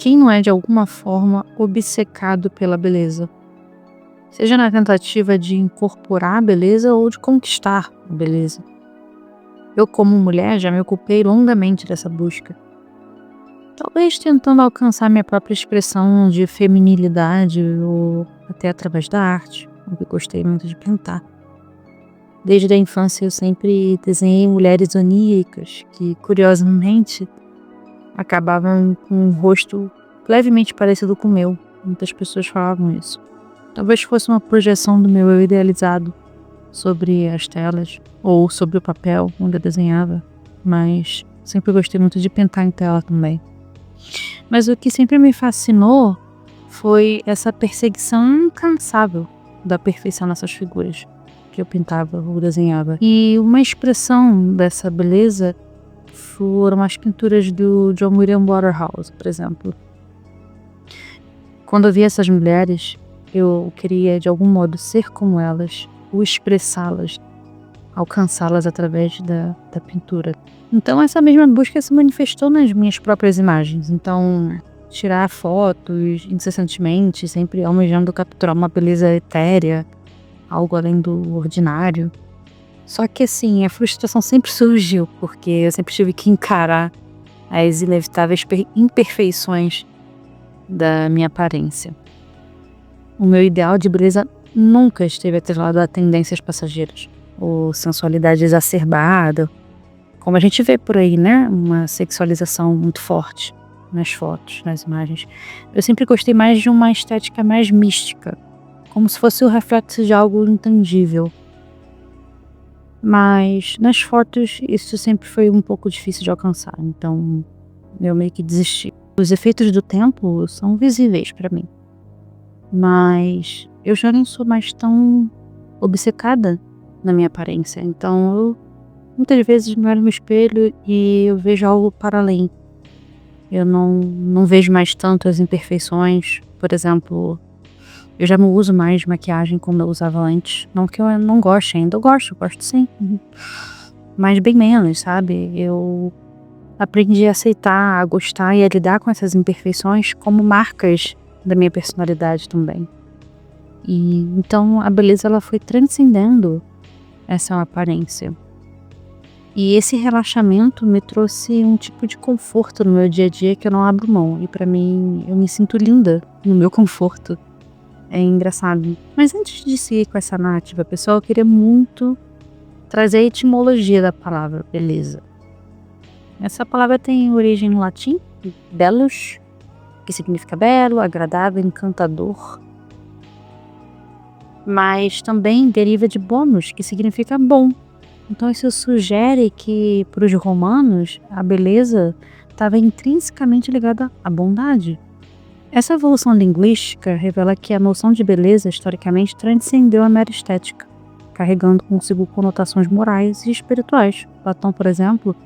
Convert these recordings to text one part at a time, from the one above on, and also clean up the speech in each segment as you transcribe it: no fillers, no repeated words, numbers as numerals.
Quem não é de alguma forma obcecado pela beleza? Seja na tentativa de incorporar a beleza ou de conquistar a beleza. Eu, como mulher, já me ocupei longamente dessa busca. Talvez tentando alcançar minha própria expressão de feminilidade ou até através da arte, o que gostei muito de pintar. Desde a infância eu sempre desenhei mulheres oníricas que, curiosamente, acabavam com um rosto levemente parecido com o meu. Muitas pessoas falavam isso. Talvez fosse uma projeção do meu eu idealizado sobre as telas ou sobre o papel onde eu desenhava, mas sempre gostei muito de pintar em tela também. Mas o que sempre me fascinou foi essa perseguição incansável da perfeição nessas figuras que eu pintava ou desenhava. E uma expressão dessa beleza foram as pinturas do John William Waterhouse, por exemplo. Quando eu via essas mulheres, eu queria de algum modo ser como elas, ou expressá-las, alcançá-las através da pintura. Então essa mesma busca se manifestou nas minhas próprias imagens. Então, tirar fotos incessantemente, sempre almejando capturar uma beleza etérea, algo além do ordinário. Só que assim, a frustração sempre surgiu, porque eu sempre tive que encarar as inevitáveis imperfeições da minha aparência. O meu ideal de beleza nunca esteve atrelado a tendências passageiras, ou sensualidade exacerbada, como a gente vê por aí, né? Uma sexualização muito forte nas fotos, nas imagens. Eu sempre gostei mais de uma estética mais mística, como se fosse o reflexo de algo intangível. Mas nas fotos isso sempre foi um pouco difícil de alcançar, então eu meio que desisti. Os efeitos do tempo são visíveis para mim, mas eu já não sou mais tão obcecada na minha aparência, então eu muitas vezes me olho no espelho e eu vejo algo para além. Eu não vejo mais tanto as imperfeições. Por exemplo, eu já não uso mais maquiagem como eu usava antes. Não que eu não goste ainda, eu gosto sim. Mas bem menos, sabe? Eu aprendi a aceitar, a gostar e a lidar com essas imperfeições como marcas da minha personalidade também. E então a beleza ela foi transcendendo essa aparência. E esse relaxamento me trouxe um tipo de conforto no meu dia a dia que eu não abro mão. E pra mim, eu me sinto linda no meu conforto. É engraçado. Mas antes de seguir com essa narrativa, pessoal, eu queria muito trazer a etimologia da palavra beleza. Essa palavra tem origem no latim, bellus, que significa belo, agradável, encantador. Mas também deriva de bonus, que significa bom. Então isso sugere que, para os romanos, a beleza estava intrinsecamente ligada à bondade. Essa evolução linguística revela que a noção de beleza, historicamente, transcendeu a mera estética, carregando consigo conotações morais e espirituais. Platão, por exemplo,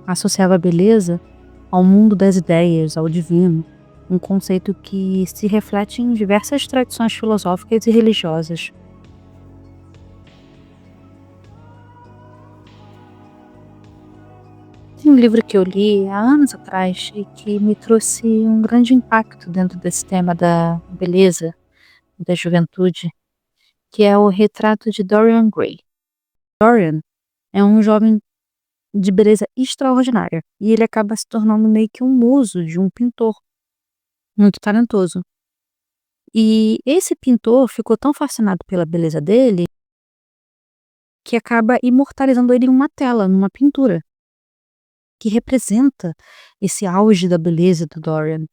associava a beleza ao mundo das ideias, ao divino, um conceito que se reflete em diversas tradições filosóficas e religiosas. Tem um livro que eu li há anos atrás e que me trouxe um grande impacto dentro desse tema da beleza, da juventude, que é o Retrato de Dorian Gray. Dorian é um jovem de beleza extraordinária e ele acaba se tornando meio que um muso de um pintor muito talentoso. E esse pintor ficou tão fascinado pela beleza dele que acaba imortalizando ele em uma tela, numa pintura, que representa esse auge da beleza do Dorian.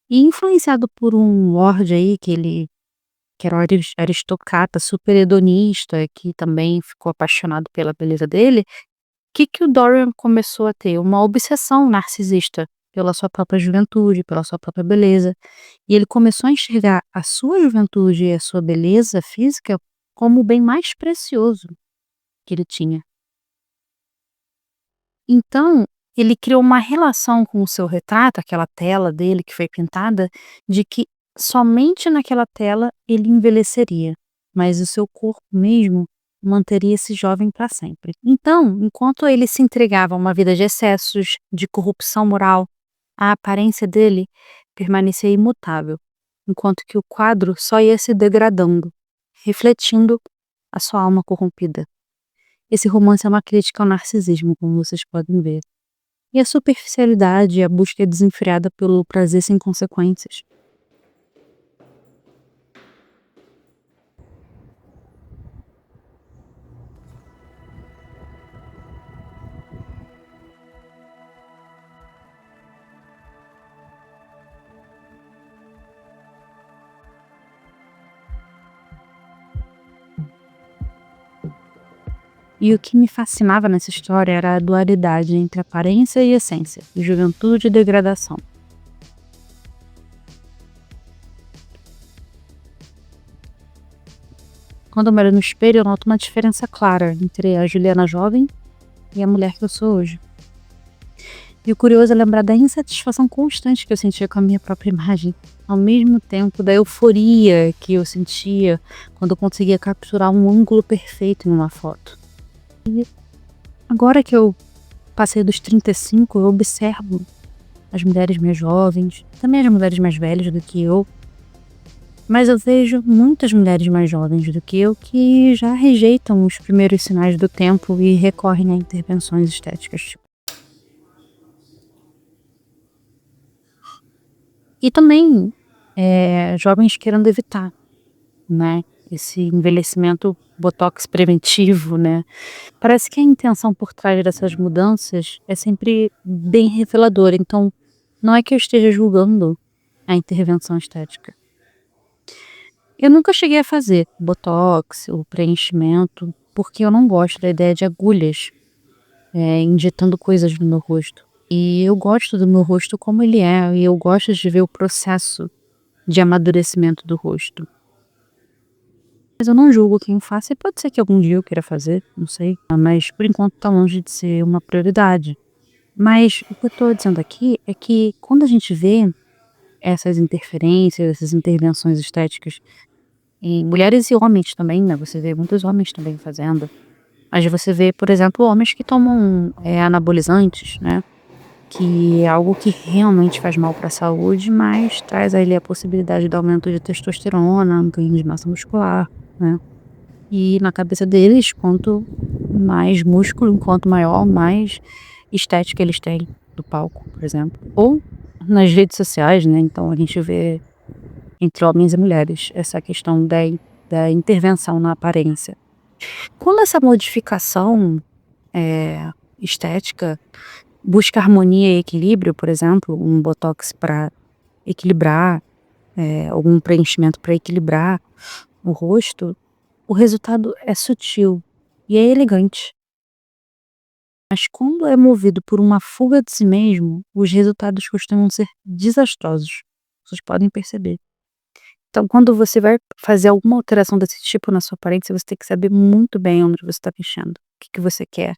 E influenciado por um lord aí que era um aristocrata super hedonista, que também ficou apaixonado pela beleza dele, que o Dorian começou a ter? Uma obsessão narcisista pela sua própria juventude, pela sua própria beleza. E ele começou a enxergar a sua juventude e a sua beleza física como o bem mais precioso que ele tinha. Então, ele criou uma relação com o seu retrato, aquela tela dele que foi pintada, de que somente naquela tela ele envelheceria, mas o seu corpo mesmo manteria esse jovem para sempre. Então, enquanto ele se entregava a uma vida de excessos, de corrupção moral, a aparência dele permanecia imutável, enquanto que o quadro só ia se degradando, refletindo a sua alma corrompida. Esse romance é uma crítica ao narcisismo, como vocês podem ver. E a superficialidade e a busca desenfreada pelo prazer sem consequências. E o que me fascinava nessa história era a dualidade entre aparência e essência, juventude e degradação. Quando eu me olho no espelho, eu noto uma diferença clara entre a Juliana jovem e a mulher que eu sou hoje. E o curioso é lembrar da insatisfação constante que eu sentia com a minha própria imagem, ao mesmo tempo da euforia que eu sentia quando eu conseguia capturar um ângulo perfeito em uma foto. Agora que eu passei dos 35, eu observo as mulheres mais jovens, também as mulheres mais velhas do que eu, mas eu vejo muitas mulheres mais jovens do que eu que já rejeitam os primeiros sinais do tempo e recorrem a intervenções estéticas. E também jovens querendo evitar, né, esse envelhecimento botox preventivo, né. Parece que a intenção por trás dessas mudanças é sempre bem reveladora, então não é que eu esteja julgando a intervenção estética. Eu nunca cheguei a fazer botox ou preenchimento, porque eu não gosto da ideia de agulhas, injetando coisas no meu rosto. E eu gosto do meu rosto como ele é, e eu gosto de ver o processo de amadurecimento do rosto. Mas eu não julgo quem faça e pode ser que algum dia eu queira fazer, não sei, mas por enquanto tá longe de ser uma prioridade. Mas o que eu tô dizendo aqui é que quando a gente vê essas interferências, essas intervenções estéticas em mulheres e homens também, né, você vê muitos homens também fazendo, mas você vê, por exemplo, homens que tomam, anabolizantes, né, que é algo que realmente faz mal para a saúde, mas traz ali a possibilidade de aumento de testosterona, ganho de massa muscular, né. E na cabeça deles, quanto mais músculo, quanto maior, mais estética eles têm do palco, por exemplo. Ou nas redes sociais, né, então a gente vê entre homens e mulheres essa questão da intervenção na aparência. Quando essa modificação, estética busca harmonia e equilíbrio, por exemplo, um botox para equilibrar, algum preenchimento para equilibrar o rosto, o resultado é sutil e é elegante. Mas quando é movido por uma fuga de si mesmo, os resultados costumam ser desastrosos. Vocês podem perceber. Então, quando você vai fazer alguma alteração desse tipo na sua aparência, você tem que saber muito bem onde você está mexendo, o que que você quer.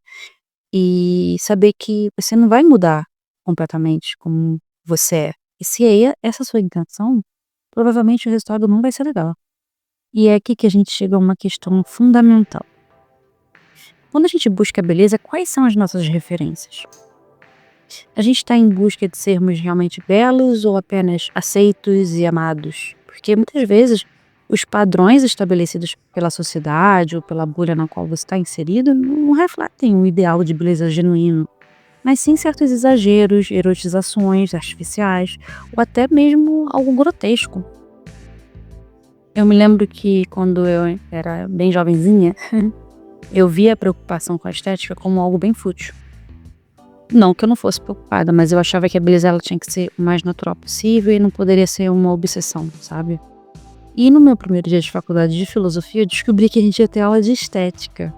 E saber que você não vai mudar completamente como você é. E se é essa a sua intenção, provavelmente o resultado não vai ser legal. E é aqui que a gente chega a uma questão fundamental. Quando a gente busca a beleza, quais são as nossas referências? A gente está em busca de sermos realmente belos ou apenas aceitos e amados? Porque muitas vezes os padrões estabelecidos pela sociedade ou pela bolha na qual você está inserido não refletem um ideal de beleza genuíno, mas sim certos exageros, erotizações artificiais ou até mesmo algo grotesco. Eu me lembro que quando eu era bem jovenzinha, eu via a preocupação com a estética como algo bem fútil. Não que eu não fosse preocupada, mas eu achava que a beleza ela tinha que ser o mais natural possível e não poderia ser uma obsessão, sabe? E no meu primeiro dia de faculdade de filosofia, eu descobri que a gente ia ter aula de estética.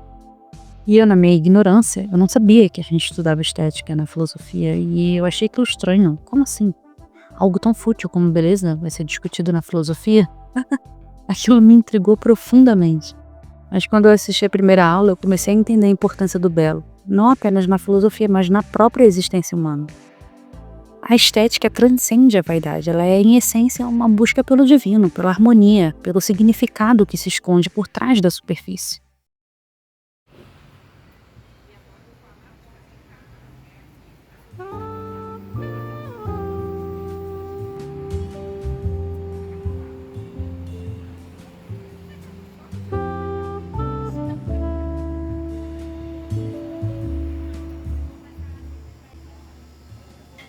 E eu, na minha ignorância, eu não sabia que a gente estudava estética na filosofia e eu achei aquilo estranho. Como assim? Algo tão fútil como beleza vai ser discutido na filosofia? Aquilo me intrigou profundamente. Mas quando eu assisti a primeira aula, eu comecei a entender a importância do belo, não apenas na filosofia, mas na própria existência humana. A estética transcende a vaidade, ela é, em essência, uma busca pelo divino, pela harmonia, pelo significado que se esconde por trás da superfície.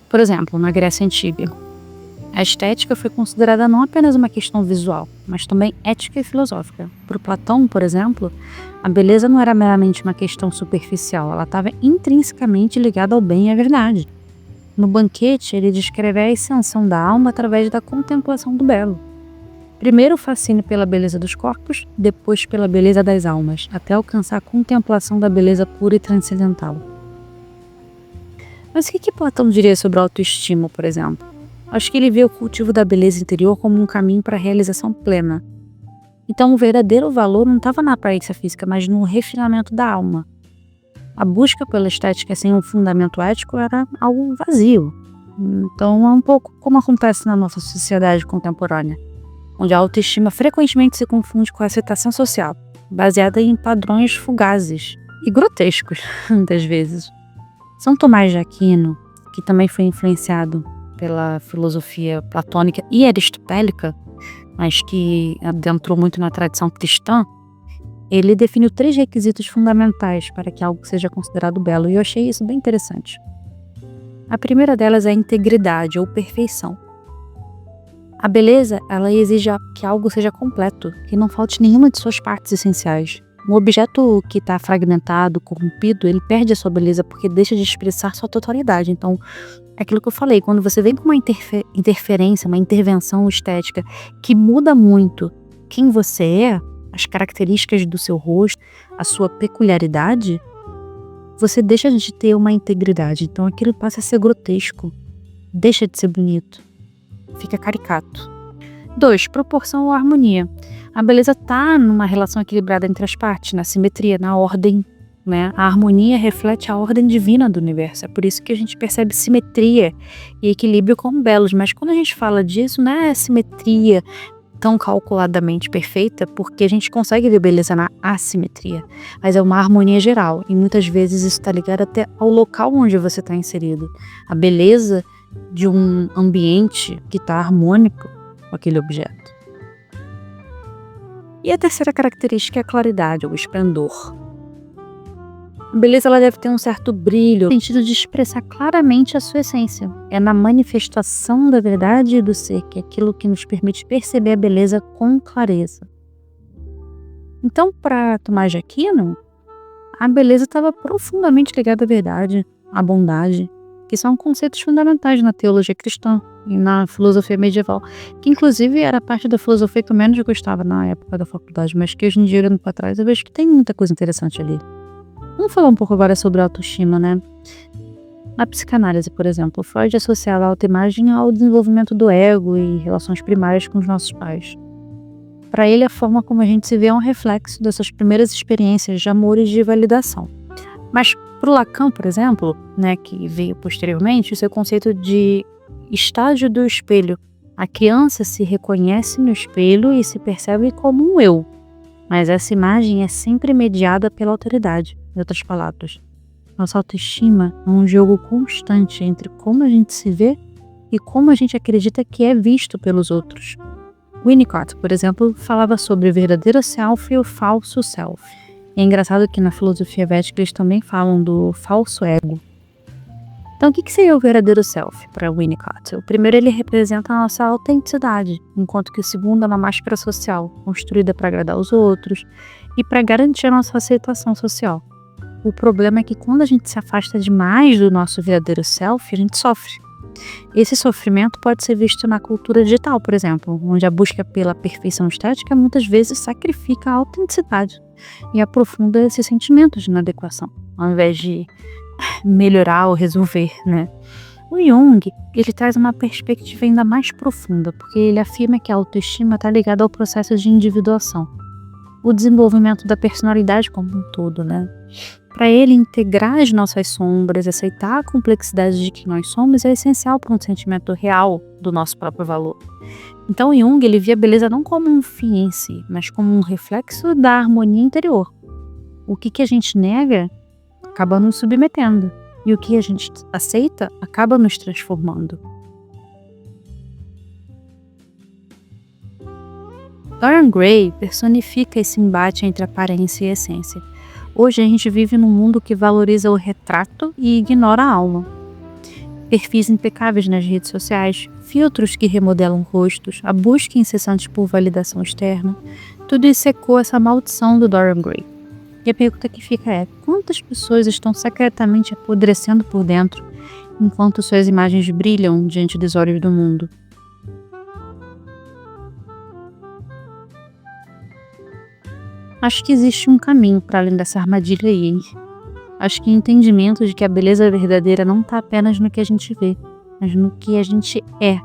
Por exemplo, na Grécia Antiga, a estética foi considerada não apenas uma questão visual, mas também ética e filosófica. Para Platão, por exemplo, a beleza não era meramente uma questão superficial, ela estava intrinsecamente ligada ao bem e à verdade. No Banquete, ele descreve a ascensão da alma através da contemplação do belo. Primeiro o fascínio pela beleza dos corpos, depois pela beleza das almas, até alcançar a contemplação da beleza pura e transcendental. Mas o que Platão diria sobre a autoestima, por exemplo? Acho que ele vê o cultivo da beleza interior como um caminho para a realização plena. Então o verdadeiro valor não estava na aparência física, mas no refinamento da alma. A busca pela estética sem um fundamento ético era algo vazio. Então é um pouco como acontece na nossa sociedade contemporânea, onde a autoestima frequentemente se confunde com a aceitação social, baseada em padrões fugazes e grotescos, muitas vezes. São Tomás de Aquino, que também foi influenciado pela filosofia platônica e aristotélica, mas que adentrou muito na tradição cristã, ele definiu 3 requisitos fundamentais para que algo seja considerado belo, e eu achei isso bem interessante. A primeira delas é a integridade ou perfeição. A beleza, ela exige que algo seja completo, que não falte nenhuma de suas partes essenciais. Um objeto que está fragmentado, corrompido, ele perde a sua beleza porque deixa de expressar sua totalidade. Então, é aquilo que eu falei, quando você vem com uma interferência, uma intervenção estética que muda muito quem você é, as características do seu rosto, a sua peculiaridade, você deixa de ter uma integridade. Então aquilo passa a ser grotesco, deixa de ser bonito, fica caricato. 2. Proporção ou harmonia. A beleza está numa relação equilibrada entre as partes, na simetria, na ordem, né? A harmonia reflete a ordem divina do universo. É por isso que a gente percebe simetria e equilíbrio como belos. Mas quando a gente fala disso, não é simetria tão calculadamente perfeita, porque a gente consegue ver beleza na assimetria, mas é uma harmonia geral, e muitas vezes isso está ligado até ao local onde você está inserido. A beleza de um ambiente que está harmônico com aquele objeto. E a terceira característica é a claridade, ou esplendor. A beleza ela deve ter um certo brilho, no sentido de expressar claramente a sua essência. É na manifestação da verdade e do ser, que é aquilo que nos permite perceber a beleza com clareza. Então, para Tomás de Aquino, a beleza estava profundamente ligada à verdade, à bondade, que são conceitos fundamentais na teologia cristã e na filosofia medieval, que inclusive era parte da filosofia que eu menos gostava na época da faculdade, mas que hoje em dia, olhando para trás, eu vejo que tem muita coisa interessante ali. Vamos falar um pouco agora sobre autoestima, né? Na psicanálise, por exemplo, Freud associava a autoimagem ao desenvolvimento do ego e relações primárias com os nossos pais. Para ele, a forma como a gente se vê é um reflexo dessas primeiras experiências de amor e de validação. Mas para o Lacan, por exemplo, né, que veio posteriormente, o seu conceito de estágio do espelho. A criança se reconhece no espelho e se percebe como um eu, mas essa imagem é sempre mediada pela autoridade. Em outras palavras, nossa autoestima é um jogo constante entre como a gente se vê e como a gente acredita que é visto pelos outros. Winnicott, por exemplo, falava sobre o verdadeiro self e o falso self. E é engraçado que na filosofia védica eles também falam do falso ego. Então, o que seria o verdadeiro self para Winnicott? O primeiro, ele representa a nossa autenticidade, enquanto que o segundo é uma máscara social, construída para agradar os outros e para garantir a nossa aceitação social. O problema é que quando a gente se afasta demais do nosso verdadeiro self, a gente sofre. Esse sofrimento pode ser visto na cultura digital, por exemplo, onde a busca pela perfeição estética muitas vezes sacrifica a autenticidade e aprofunda esses sentimentos de inadequação, ao invés de melhorar ou resolver, né? O Jung, ele traz uma perspectiva ainda mais profunda, porque ele afirma que a autoestima está ligada ao processo de individuação, o desenvolvimento da personalidade como um todo, né? Para ele, integrar as nossas sombras, aceitar a complexidade de quem nós somos é essencial para um sentimento real do nosso próprio valor. Então, Jung, ele via a beleza não como um fim em si, mas como um reflexo da harmonia interior. O que a gente nega acaba nos submetendo, e o que a gente aceita acaba nos transformando. Dorian Gray personifica esse embate entre aparência e essência. Hoje a gente vive num mundo que valoriza o retrato e ignora a alma. perfis impecáveis nas redes sociais, filtros que remodelam rostos, a busca incessante por validação externa, tudo isso ecoa essa maldição do Dorian Gray. E a pergunta que fica é: quantas pessoas estão secretamente apodrecendo por dentro enquanto suas imagens brilham diante dos olhos do mundo? Acho que existe um caminho para além dessa armadilha aí, hein? Acho que o entendimento de que a beleza verdadeira não está apenas no que a gente vê, mas no que a gente é.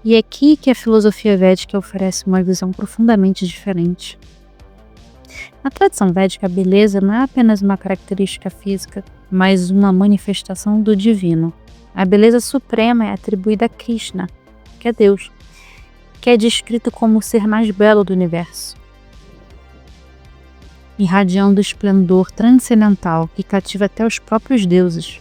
E é aqui que a filosofia védica oferece uma visão profundamente diferente. Na tradição védica, a beleza não é apenas uma característica física, mas uma manifestação do divino. A beleza suprema é atribuída a Krishna, que é Deus, que é descrito como o ser mais belo do universo, irradiando esplendor transcendental que cativa até os próprios deuses.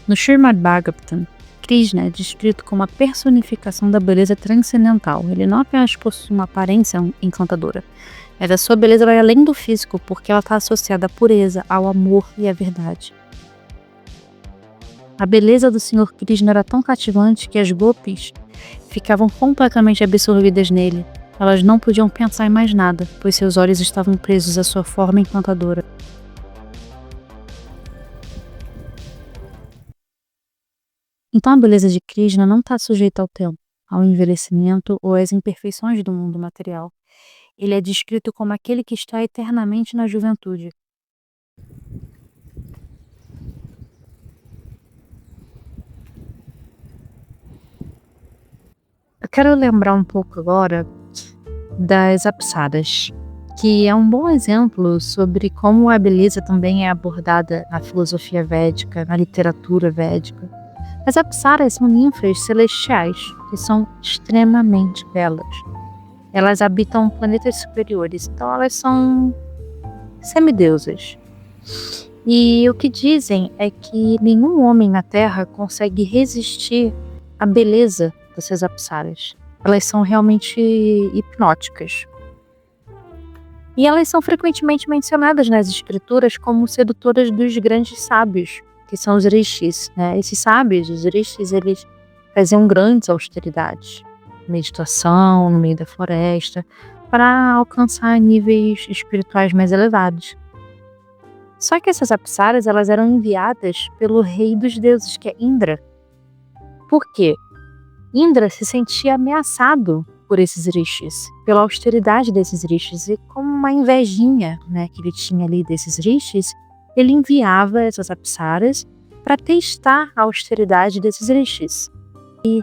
No Srimad Bhagavatam, Krishna é descrito como a personificação da beleza transcendental. Ele não apenas possui uma aparência encantadora, mas a sua beleza vai além do físico, porque ela está associada à pureza, ao amor e à verdade. A beleza do Senhor Krishna era tão cativante que as gopis ficavam completamente absorvidas nele. Elas não podiam pensar em mais nada, pois seus olhos estavam presos à sua forma encantadora. Então a beleza de Krishna não está sujeita ao tempo, ao envelhecimento ou às imperfeições do mundo material. Ele é descrito como aquele que está eternamente na juventude. Eu quero lembrar um pouco agora das apsaras, que é um bom exemplo sobre como a beleza também é abordada na filosofia védica, na literatura védica. As apsaras são ninfas celestiais, que são extremamente belas. Elas habitam planetas superiores, então elas são semideusas. E o que dizem é que nenhum homem na Terra consegue resistir à beleza dessas apsaras. Elas são realmente hipnóticas. E elas são frequentemente mencionadas nas escrituras como sedutoras dos grandes sábios, que são os rishis, né? Esses sábios, os rishis, eles faziam grandes austeridades, meditação no meio da floresta, para alcançar níveis espirituais mais elevados. Só que essas apsaras, elas eram enviadas pelo rei dos deuses, que é Indra. Por quê? Indra se sentia ameaçado por esses rishis, pela austeridade desses rishis, e como uma invejinha, né, que ele tinha ali desses rishis, ele enviava essas apsaras para testar a austeridade desses rishis. E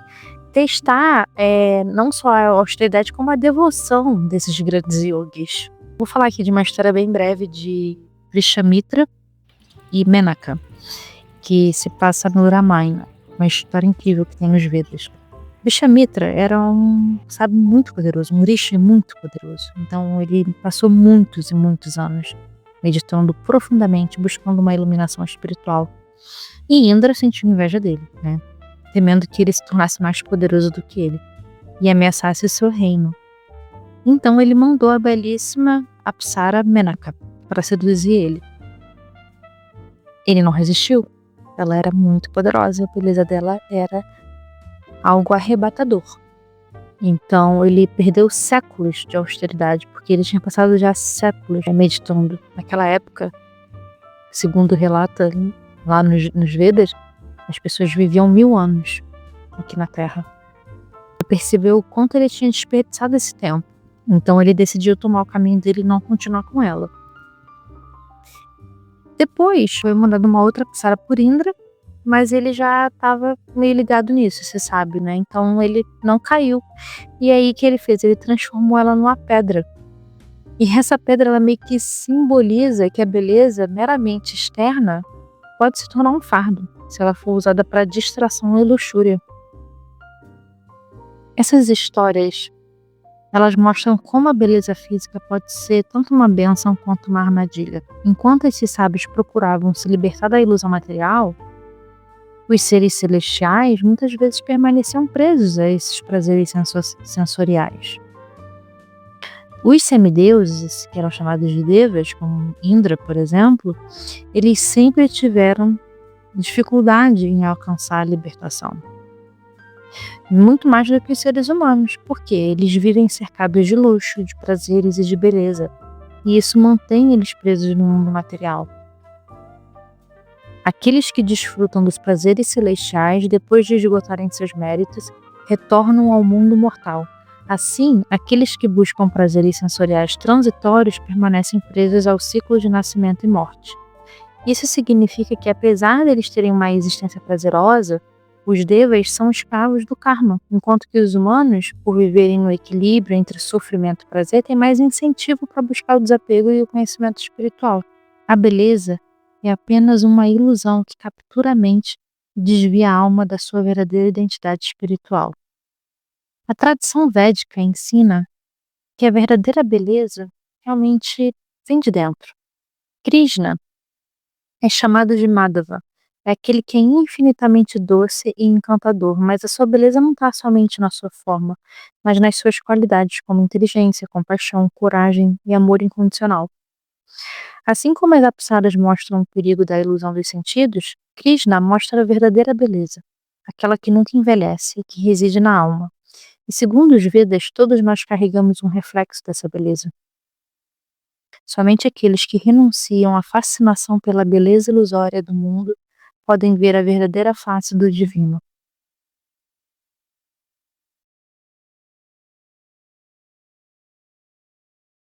testar não só a austeridade, como a devoção desses grandes yogis. Vou falar aqui de uma história bem breve de Vishamitra e Menaka, que se passa no Ramayana, uma história incrível que tem nos Vedas. Vishamitra era um sábio muito poderoso, um rishi muito poderoso. Então ele passou muitos e muitos anos meditando profundamente, buscando uma iluminação espiritual. E Indra sentiu inveja dele, né? Temendo que ele se tornasse mais poderoso do que ele e ameaçasse o seu reino. Então ele mandou a belíssima Apsara Menaka para seduzir ele. Ele não resistiu. Ela era muito poderosa, a beleza dela era algo arrebatador. Então ele perdeu séculos de austeridade, porque ele tinha passado já séculos meditando. Naquela época, segundo relata lá nos Vedas, as pessoas viviam 1000 anos aqui na Terra. Ele percebeu o quanto ele tinha desperdiçado esse tempo. Então ele decidiu tomar o caminho dele e não continuar com ela. Depois foi mandada uma outra apsara por Indra, mas ele já estava meio ligado nisso, você sabe, né, então ele não caiu. E aí o que ele fez? Ele transformou ela numa pedra. E essa pedra ela meio que simboliza que a beleza meramente externa pode se tornar um fardo, se ela for usada para distração e luxúria. Essas histórias, elas mostram como a beleza física pode ser tanto uma bênção quanto uma armadilha. Enquanto esses sábios procuravam se libertar da ilusão material, os seres celestiais muitas vezes permaneciam presos a esses prazeres sensoriais. Os semideuses, que eram chamados de devas, como Indra, por exemplo, eles sempre tiveram dificuldade em alcançar a libertação. Muito mais do que os seres humanos, porque eles vivem cercados de luxo, de prazeres e de beleza, e isso mantém eles presos no mundo material. Aqueles que desfrutam dos prazeres celestiais, depois de esgotarem seus méritos, retornam ao mundo mortal. Assim, aqueles que buscam prazeres sensoriais transitórios permanecem presos ao ciclo de nascimento e morte. Isso significa que, apesar de eles terem uma existência prazerosa, os devas são escravos do karma, enquanto que os humanos, por viverem no equilíbrio entre sofrimento e prazer, têm mais incentivo para buscar o desapego e o conhecimento espiritual. A beleza é apenas uma ilusão que captura a mente e desvia a alma da sua verdadeira identidade espiritual. A tradição védica ensina que a verdadeira beleza realmente vem de dentro. Krishna é chamado de Madhava, é aquele que é infinitamente doce e encantador, mas a sua beleza não está somente na sua forma, mas nas suas qualidades como inteligência, compaixão, coragem e amor incondicional. Assim como as apsaras mostram o perigo da ilusão dos sentidos, Krishna mostra a verdadeira beleza, aquela que nunca envelhece e que reside na alma. E segundo os Vedas, todos nós carregamos um reflexo dessa beleza. Somente aqueles que renunciam à fascinação pela beleza ilusória do mundo podem ver a verdadeira face do divino.